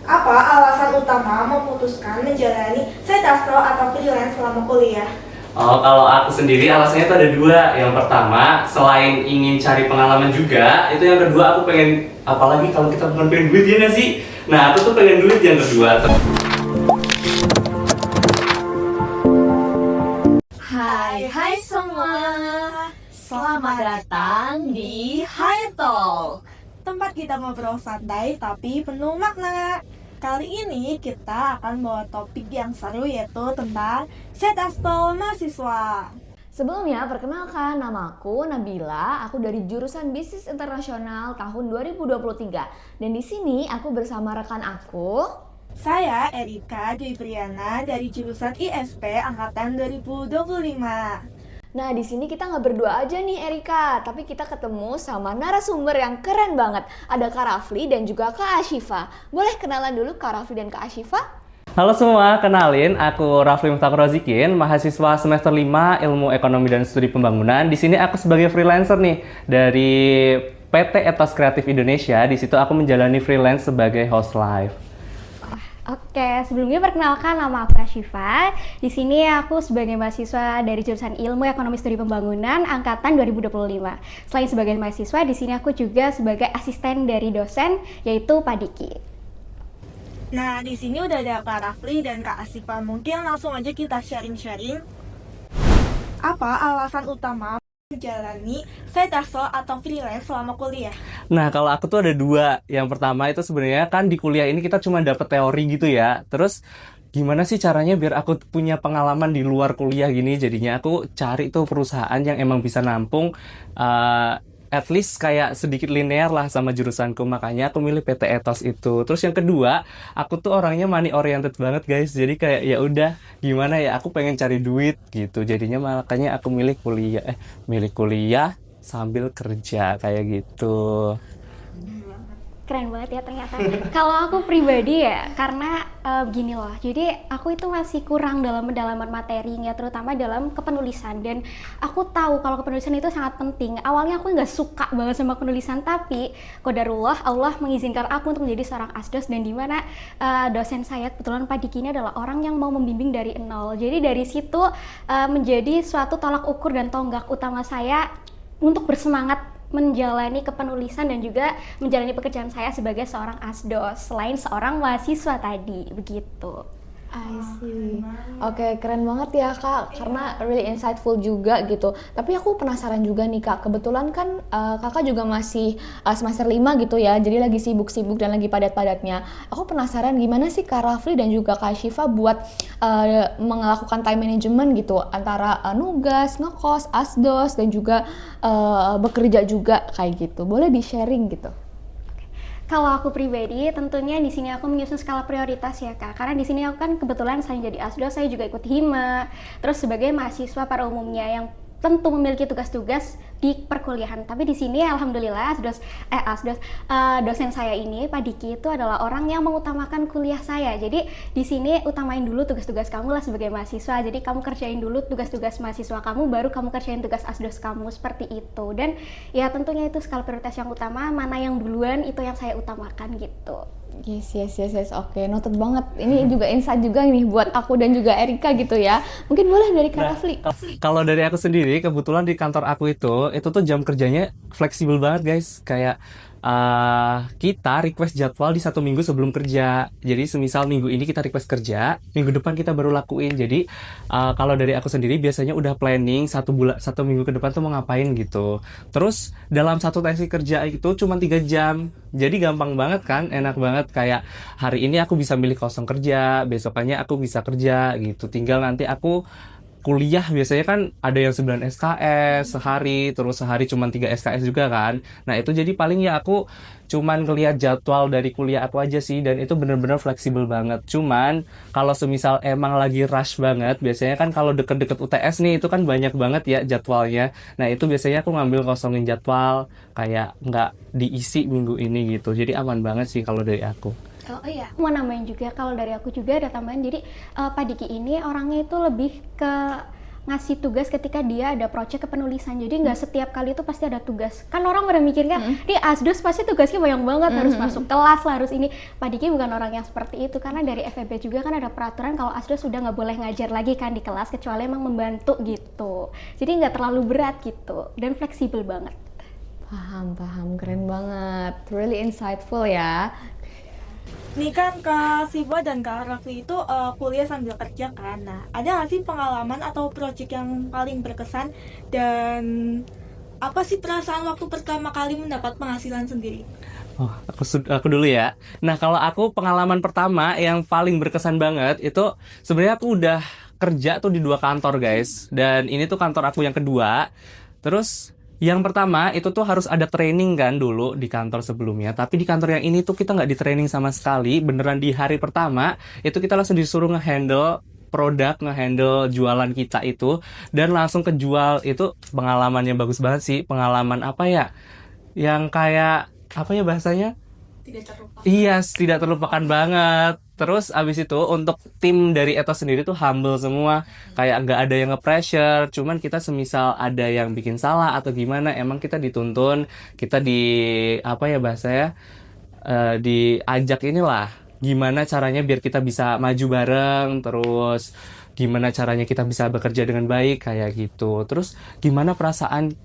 Apa alasan utama memutuskan menjalani side hustle atau freelance selama kuliah? Oh, kalau aku sendiri alasannya tuh ada dua. Yang pertama, selain ingin cari pengalaman juga, itu yang kedua aku pengen, apalagi kalau kita bukan pengen duit ya nggak sih? Nah, aku tuh pengen duit yang kedua. Hai semua, selamat datang di High Talk. Tempat kita ngobrol santai tapi penuh makna. Kali ini kita akan bawa topik yang seru yaitu tentang side hustle mahasiswa. Sebelumnya, perkenalkan, nama aku Nabila, aku dari jurusan Bisnis Internasional tahun 2023. Dan di sini aku bersama rekan aku. Saya Erika Dwi Priyana dari jurusan ISP angkatan 2025. Nah, di sini kita nggak berdua aja nih Erika, tapi kita ketemu sama narasumber yang keren banget. Ada Kak Rafli dan juga Kak Ashifa. Boleh kenalan dulu Kak Rafli dan Kak Ashifa? Halo semua, kenalin aku Rafli Muftaqar Rozikin, mahasiswa semester 5 Ilmu Ekonomi dan Studi Pembangunan. Di sini aku sebagai freelancer nih dari PT Ethos Kreatif Indonesia. Di situ aku menjalani freelance sebagai host live. Oke, sebelumnya perkenalkan nama aku Ashifa. Di sini aku sebagai mahasiswa dari jurusan Ilmu Ekonomi Studi Pembangunan angkatan 2025. Selain sebagai mahasiswa, di sini aku juga sebagai asisten dari dosen yaitu Pak Diki. Nah, di sini udah ada Kak Rafli dan Kak Asifa. Mungkin langsung aja kita sharing-sharing. Apa alasan utama menjalani side hustle atau freelance selama kuliah? Nah, kalau aku tuh ada dua. Yang pertama itu sebenarnya kan di kuliah ini kita cuma dapet teori gitu ya. Terus gimana sih caranya biar aku punya pengalaman di luar kuliah gini? Jadinya aku cari tuh perusahaan yang emang bisa nampung at least kayak sedikit linear lah sama jurusanku. Makanya aku milih PT Ethos itu. Terus yang kedua, aku tuh orangnya money oriented banget guys. Jadi kayak ya udah gimana ya, aku pengen cari duit gitu. Jadinya makanya aku milih kuliah sambil kerja kayak gitu. Keren banget ya ternyata. Kalau aku pribadi ya, karena gini loh, jadi aku itu masih kurang dalam pendalaman materinya, terutama dalam kepenulisan. Dan aku tahu kalau kepenulisan itu sangat penting. Awalnya aku nggak suka banget sama penulisan, tapi qadarullah Allah mengizinkan aku untuk menjadi seorang asdos, dan dimana dosen saya kebetulan Pak Diki ini adalah orang yang mau membimbing dari nol. Jadi dari situ menjadi suatu tolak ukur dan tonggak utama saya untuk bersemangat menjalani kepenulisan dan juga menjalani pekerjaan saya sebagai seorang asdos selain seorang mahasiswa tadi, begitu. I see. Oke, keren banget ya Kak, karena really insightful juga gitu. Tapi aku penasaran juga nih Kak, kebetulan kan Kakak juga masih semester 5 gitu ya, jadi lagi sibuk-sibuk dan lagi padat-padatnya. Aku penasaran gimana sih Kak Rafli dan juga Kak Shiva buat melakukan time management gitu, antara nugas, ngekos, asdos, dan juga bekerja juga kayak gitu. Boleh di-sharing gitu? Kalau aku pribadi, tentunya di sini aku menyusun skala prioritas ya Kak. Karena di sini aku kan kebetulan selain jadi asdos, saya juga ikut hima. Terus sebagai mahasiswa pada umumnya yang tentu memiliki tugas-tugas di perkuliahan. Tapi di sini alhamdulillah dosen saya ini Pak Diki itu adalah orang yang mengutamakan kuliah saya. Jadi di sini utamain dulu tugas-tugas kamu lah sebagai mahasiswa. Jadi kamu kerjain dulu tugas-tugas mahasiswa kamu, baru kamu kerjain tugas asdos kamu, seperti itu. Dan ya tentunya itu skala prioritas yang utama, mana yang duluan itu yang saya utamakan gitu. Yes. Oke, noted banget. Ini juga insight juga nih buat aku dan juga Erika gitu ya. Mungkin boleh dari Kak Rafli. Kalau dari aku sendiri, kebetulan di kantor aku itu tuh jam kerjanya fleksibel banget guys. Kayak kita request jadwal di 1 minggu sebelum kerja. Jadi semisal minggu ini kita request kerja, minggu depan kita baru lakuin. Jadi kalau dari aku sendiri biasanya udah planning 1 minggu ke depan tuh mau ngapain gitu. Terus dalam satu sesi kerja itu cuma 3 jam. Jadi gampang banget kan, enak banget. Kayak hari ini aku bisa milih kosong kerja, besokannya aku bisa kerja gitu. Tinggal nanti aku kuliah biasanya kan ada yang 9 SKS sehari, terus sehari cuma 3 SKS juga kan. Nah itu jadi paling ya aku cuman ngeliat jadwal dari kuliah aku aja sih, dan itu bener-bener fleksibel banget. Cuman kalau semisal emang lagi rush banget, biasanya kan kalau deket-deket UTS nih itu kan banyak banget ya jadwalnya. Nah itu biasanya aku ngambil kosongin jadwal, kayak nggak diisi minggu ini gitu. Jadi aman banget sih kalau dari aku. Oh iya, mau nambahin juga kalau dari aku juga ada tambahan. Jadi Pak Diki ini orangnya itu lebih ke ngasih tugas ketika dia ada project kepenulisan. Jadi nggak setiap kali itu pasti ada tugas. Kan orang pada mikirnya, di Asdos pasti tugasnya banyak banget, harus masuk kelas lah, harus ini. Pak Diki bukan orang yang seperti itu, karena dari FEB juga kan ada peraturan kalau Asdos sudah nggak boleh ngajar lagi kan di kelas, kecuali emang membantu gitu. Jadi nggak terlalu berat gitu, dan fleksibel banget. Paham, keren banget. Really insightful ya. Nih kan Kak Siva dan Kak Rafli itu kuliah sambil kerja kan. Nah, ada nggak sih pengalaman atau proyek yang paling berkesan, dan apa sih perasaan waktu pertama kali mendapat penghasilan sendiri? Oh, aku dulu ya. Nah, kalau aku pengalaman pertama yang paling berkesan banget itu sebenarnya aku udah kerja tuh di 2 kantor, guys. Dan ini tuh kantor aku yang kedua. Terus yang pertama itu tuh harus ada training kan dulu di kantor sebelumnya. Tapi di kantor yang ini tuh kita nggak di training sama sekali. Beneran di hari pertama itu kita langsung disuruh ngehandle produk, ngehandle jualan kita itu, dan langsung kejual. Itu pengalaman yang bagus banget sih. Pengalaman apa ya? Yang kayak apa ya bahasanya? Tidak terlupakan. Iya, tidak terlupakan banget. Terus abis itu untuk tim dari Ethos sendiri tuh humble semua. Kayak nggak ada yang nge-pressure. Cuman kita semisal ada yang bikin salah atau gimana, emang kita dituntun. Kita apa ya bahasanya, diajak inilah. Gimana caranya biar kita bisa maju bareng. Terus gimana caranya kita bisa bekerja dengan baik kayak gitu. Terus gimana perasaan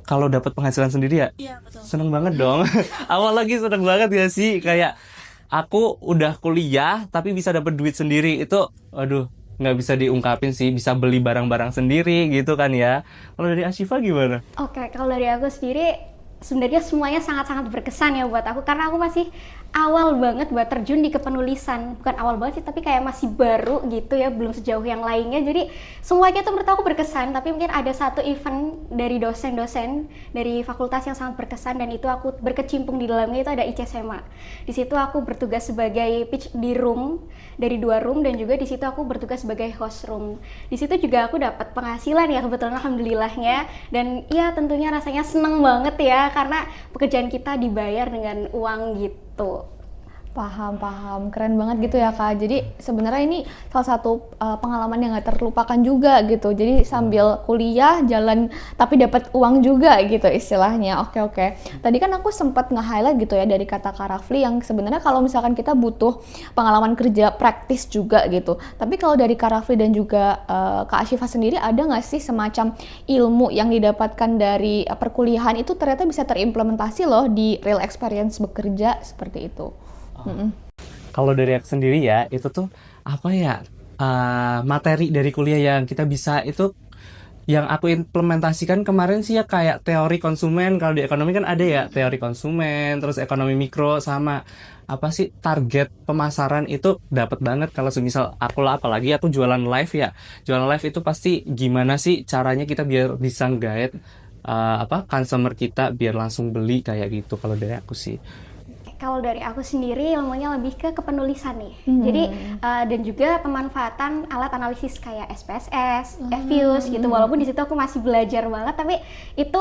kalau dapat penghasilan sendiri ya? Iya, betul. Seneng banget dong. Awal lagi seneng banget ya sih. Kayak aku udah kuliah tapi bisa dapat duit sendiri. Itu aduh, nggak bisa diungkapin sih. Bisa beli barang-barang sendiri gitu kan ya. Kalau dari Ashifa gimana? Oke, kalau dari aku sendiri sebenarnya semuanya sangat-sangat berkesan ya buat aku, karena aku masih awal banget buat terjun di kepenulisan. Bukan awal banget sih, tapi kayak masih baru gitu ya, belum sejauh yang lainnya. Jadi semuanya tuh menurut aku berkesan, tapi mungkin ada satu event dari dosen-dosen dari fakultas yang sangat berkesan, dan itu aku berkecimpung di dalamnya. Itu ada ICSMA. Di situ aku bertugas sebagai pitch di room, dari 2 room, dan juga di situ aku bertugas sebagai host room. Di situ juga aku dapat penghasilan ya, kebetulan alhamdulillahnya. Dan ya tentunya rasanya seneng banget ya, karena pekerjaan kita dibayar dengan uang gitu. Paham, keren banget gitu ya Kak. Jadi sebenarnya ini salah satu pengalaman yang gak terlupakan juga gitu. Jadi sambil kuliah jalan tapi dapat uang juga gitu istilahnya. Oke. Tadi kan aku sempat nge-highlight gitu ya dari kata Kak Rafli yang sebenarnya kalau misalkan kita butuh pengalaman kerja praktis juga gitu. Tapi kalau dari Kak Rafli dan juga Kak Ashifa sendiri, ada nggak sih semacam ilmu yang didapatkan dari perkuliahan itu ternyata bisa terimplementasi loh di real experience bekerja seperti itu? Kalau dari aku sendiri ya, itu tuh apa ya, materi dari kuliah yang kita bisa itu, yang aku implementasikan kemarin sih ya kayak teori konsumen. Kalau di ekonomi kan ada ya teori konsumen, terus ekonomi mikro, sama apa sih target pemasaran itu dapat banget. Kalau semisal aku lah, apalagi aku jualan live ya, jualan live itu pasti gimana sih caranya kita biar bisa guide consumer kita biar langsung beli kayak gitu. Kalau dari aku sih. Kalau dari aku sendiri ilmunya lebih ke kepenulisan nih. Jadi dan juga pemanfaatan alat analisis kayak SPSS, Evius gitu. Walaupun di situ aku masih belajar banget, tapi itu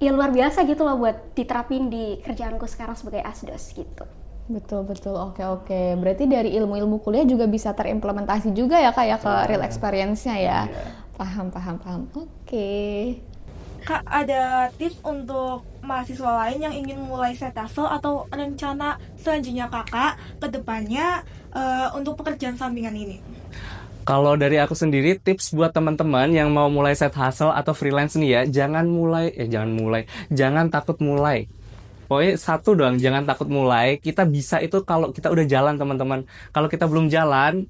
ya luar biasa gitu loh buat diterapin di kerjaanku sekarang sebagai Asdos gitu. Betul. Oke. Berarti dari ilmu-ilmu kuliah juga bisa terimplementasi juga ya Kak ya ke real experience-nya ya. Paham. Oke. Kak, ada tips untuk mahasiswa lain yang ingin mulai setase atau rencana selanjutnya Kakak ke depannya untuk pekerjaan sampingan ini? Kalau dari aku sendiri, tips buat teman-teman yang mau mulai side hustle atau freelance nih ya, jangan takut mulai. Pokoknya satu doang, jangan takut mulai. Kita bisa itu kalau kita udah jalan, teman-teman. Kalau kita belum jalan,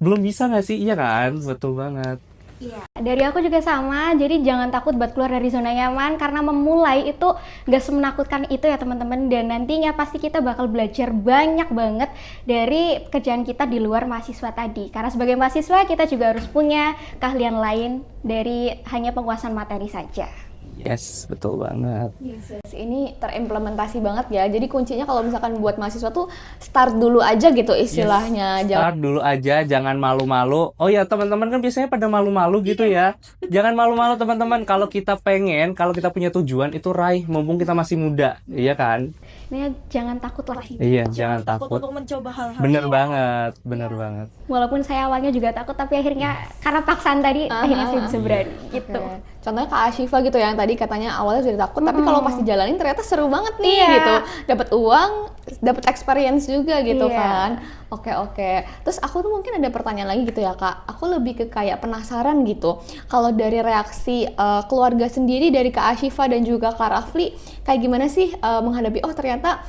belum bisa nggak sih? Iya kan? Betul banget. Iya, dari aku juga sama. Jadi jangan takut buat keluar dari zona nyaman, karena memulai itu gak semenakutkan itu ya teman-teman. Dan nantinya pasti kita bakal belajar banyak banget dari pekerjaan kita di luar mahasiswa tadi. Karena sebagai mahasiswa kita juga harus punya keahlian lain dari hanya penguasaan materi saja. Yes, betul banget. Yes, ini terimplementasi banget ya. Jadi kuncinya kalau misalkan buat mahasiswa tuh start dulu aja gitu istilahnya. Yes, start dulu aja, jangan malu-malu. Oh ya teman-teman kan biasanya pada malu-malu gitu ya. Jangan malu-malu teman-teman. Kalau kita pengen, kalau kita punya tujuan itu raih, mumpung kita masih muda, iya kan? Ini jangan takut lah. Iya, jangan takut. untuk mencoba hal-hal Bener yang- banget, bener banget. Walaupun saya awalnya juga takut, tapi akhirnya karena paksaan tadi akhirnya saya bisa berani gitu. Oke. Contohnya Kak Ashifa gitu yang tadi katanya awalnya sudah takut, tapi kalau pas dijalanin ternyata seru banget nih Iya. gitu. Dapat uang, dapat experience juga gitu Iya. kan. Oke. Terus aku tuh mungkin ada pertanyaan lagi gitu ya Kak. Aku lebih ke kayak penasaran gitu. Kalau dari reaksi keluarga sendiri dari Kak Ashifa dan juga Kak Rafli, kayak gimana sih menghadapi ternyata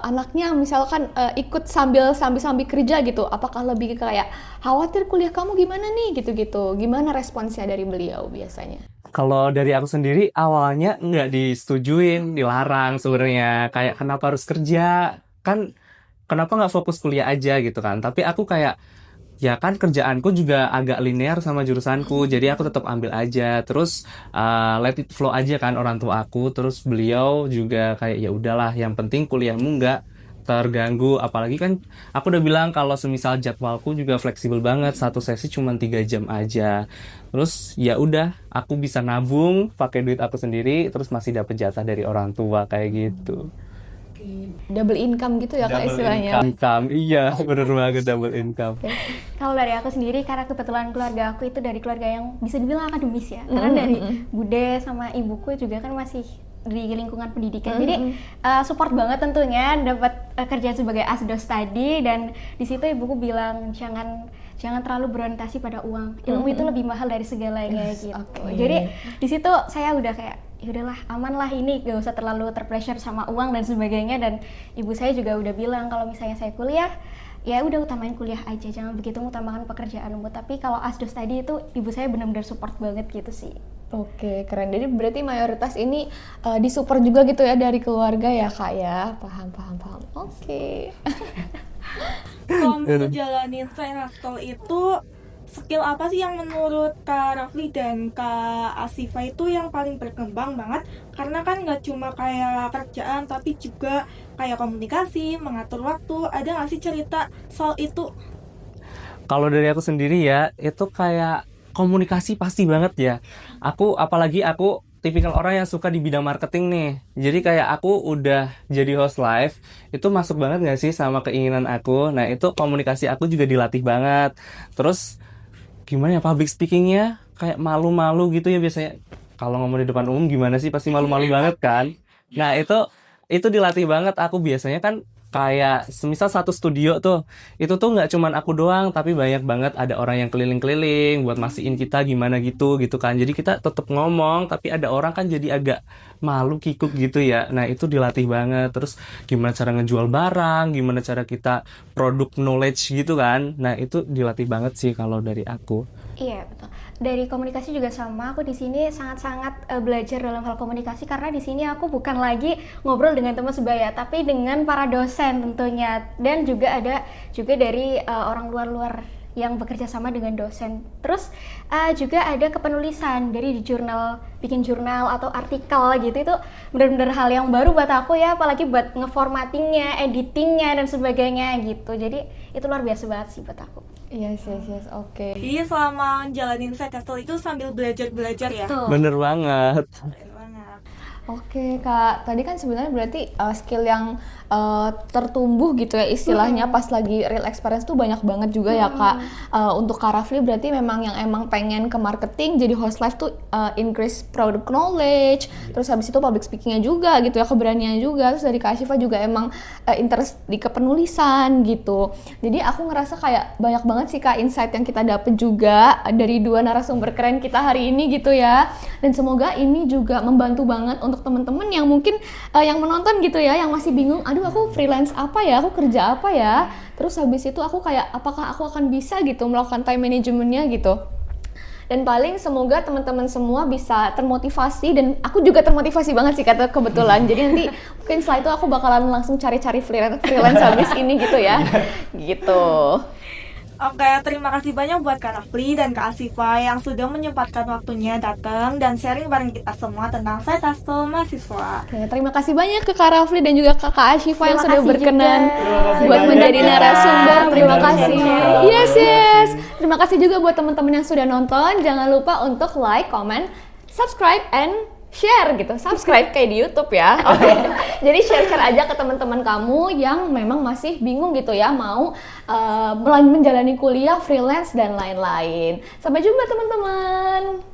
anaknya misalkan ikut sambil kerja gitu. Apakah lebih ke kayak khawatir kuliah kamu gimana nih gitu-gitu. Gimana responsnya dari beliau biasanya? Kalau dari aku sendiri awalnya nggak disetujuin, dilarang sebenarnya. Kayak kenapa harus kerja? Kan kenapa nggak fokus kuliah aja gitu kan? Tapi aku kayak ya kan kerjaanku juga agak linear sama jurusanku, jadi aku tetap ambil aja. Terus let it flow aja kan orang tua aku. Terus beliau juga kayak ya udahlah, yang penting kuliahmu nggak terganggu. Apalagi kan aku udah bilang kalau semisal jadwalku juga fleksibel banget, satu sesi cuma 3 jam aja. Terus ya udah, aku bisa nabung pakai duit aku sendiri, terus masih dapet jatah dari orang tua kayak gitu. Double income gitu ya Kak istilahnya. Income, iya bener banget, double income. Kalau dari aku sendiri, karena kebetulan keluarga aku itu dari keluarga yang bisa dibilang akademis ya. Karena dari bude sama ibuku juga kan masih di lingkungan pendidikan. Jadi support banget tentunya dapat kerjaan sebagai asdos tadi, dan di situ ibuku bilang jangan terlalu berorientasi pada uang. Ilmu itu lebih mahal dari segalanya gitu. Oke. Jadi di situ saya udah kayak ya udahlah, aman lah ini, gak usah terlalu terpressure sama uang dan sebagainya. Dan ibu saya juga udah bilang kalau misalnya saya kuliah, ya udah utamain kuliah aja, jangan begitu mengutamakan pekerjaanmu. Tapi kalau asdos tadi itu ibu saya benar-benar support banget gitu sih. Oke, keren. Jadi berarti mayoritas ini disupport juga gitu ya dari keluarga ya Kak ya. Paham. Oke. Selama ngejalanin Finastol itu, skill apa sih yang menurut Kak Rafli dan Kak Ashifa itu yang paling berkembang banget? Karena kan nggak cuma kayak kerjaan, tapi juga kayak komunikasi, mengatur waktu. Ada nggak sih cerita soal itu? Kalau dari aku sendiri ya, itu kayak komunikasi pasti banget ya. Apalagi aku tipikal orang yang suka di bidang marketing nih. Jadi kayak aku udah jadi host live, itu masuk banget gak sih sama keinginan aku. Nah itu komunikasi aku juga dilatih banget. Terus gimana ya, public speakingnya kayak malu-malu gitu ya biasanya. Kalau ngomong di depan umum gimana sih, pasti malu-malu banget kan. Nah itu dilatih banget. Aku biasanya kan kayak semisal satu studio tuh, itu tuh nggak cuman aku doang, tapi banyak banget ada orang yang keliling-keliling buat mastiin kita gimana gitu kan. Jadi kita tetap ngomong, tapi ada orang kan jadi agak malu, kikuk gitu ya. Nah itu dilatih banget. Terus gimana cara ngejual barang, gimana cara kita produk knowledge gitu kan. Nah itu dilatih banget sih kalau dari aku. Iya betul. Dari komunikasi juga sama. Aku di sini sangat-sangat belajar dalam hal komunikasi, karena di sini aku bukan lagi ngobrol dengan teman sebaya, tapi dengan para dosen tentunya, dan juga ada juga dari orang luar yang bekerja sama dengan dosen. Terus juga ada kepenulisan dari di jurnal, bikin jurnal atau artikel gitu. Itu benar-benar hal yang baru buat aku ya, apalagi buat ngeformattingnya, editingnya dan sebagainya gitu. Jadi itu luar biasa banget sih buat aku. Yes, oke. Jadi selama jalanin Finastol itu sambil belajar ya? Tuh. Bener banget. Keren banget. Oke Kak, tadi kan sebenarnya berarti skill yang tertumbuh gitu ya istilahnya pas lagi real experience tuh banyak banget juga ya Kak. Untuk Kak Rafli berarti memang yang emang pengen ke marketing, jadi host live tuh increase product knowledge, terus habis itu public speakingnya juga gitu ya, keberaniannya juga. Terus dari Kak Ashifa juga emang interest di kepenulisan gitu. Jadi aku ngerasa kayak banyak banget sih Kak insight yang kita dapet juga dari dua narasumber keren kita hari ini gitu ya. Dan semoga ini juga membantu banget untuk teman-teman yang mungkin yang menonton gitu ya, yang masih bingung, aduh aku freelance apa ya, aku kerja apa ya, terus habis itu aku kayak apakah aku akan bisa gitu melakukan time managementnya gitu. Dan paling semoga teman-teman semua bisa termotivasi, dan aku juga termotivasi banget sih kata kebetulan. Jadi nanti mungkin setelah itu aku bakalan langsung cari-cari freelance habis ini gitu ya. Gitu. Oke, terima kasih banyak buat Kak Rafli dan Kak Ashifa yang sudah menyempatkan waktunya datang dan sharing bareng kita semua tentang Finastol mahasiswa. Oke, terima kasih banyak ke Kak Rafli dan juga Kak Ashifa yang Terima sudah kasih berkenan juga. buat menjadi narasumber. Terima kasih. Sharing. Yes. Terima kasih juga buat teman-teman yang sudah nonton. Jangan lupa untuk like, comment, subscribe, and share gitu, subscribe kayak di YouTube ya. Oke. Jadi share-share aja ke teman-teman kamu yang memang masih bingung gitu ya, mau menjalani kuliah, freelance dan lain-lain. Sampai jumpa teman-teman.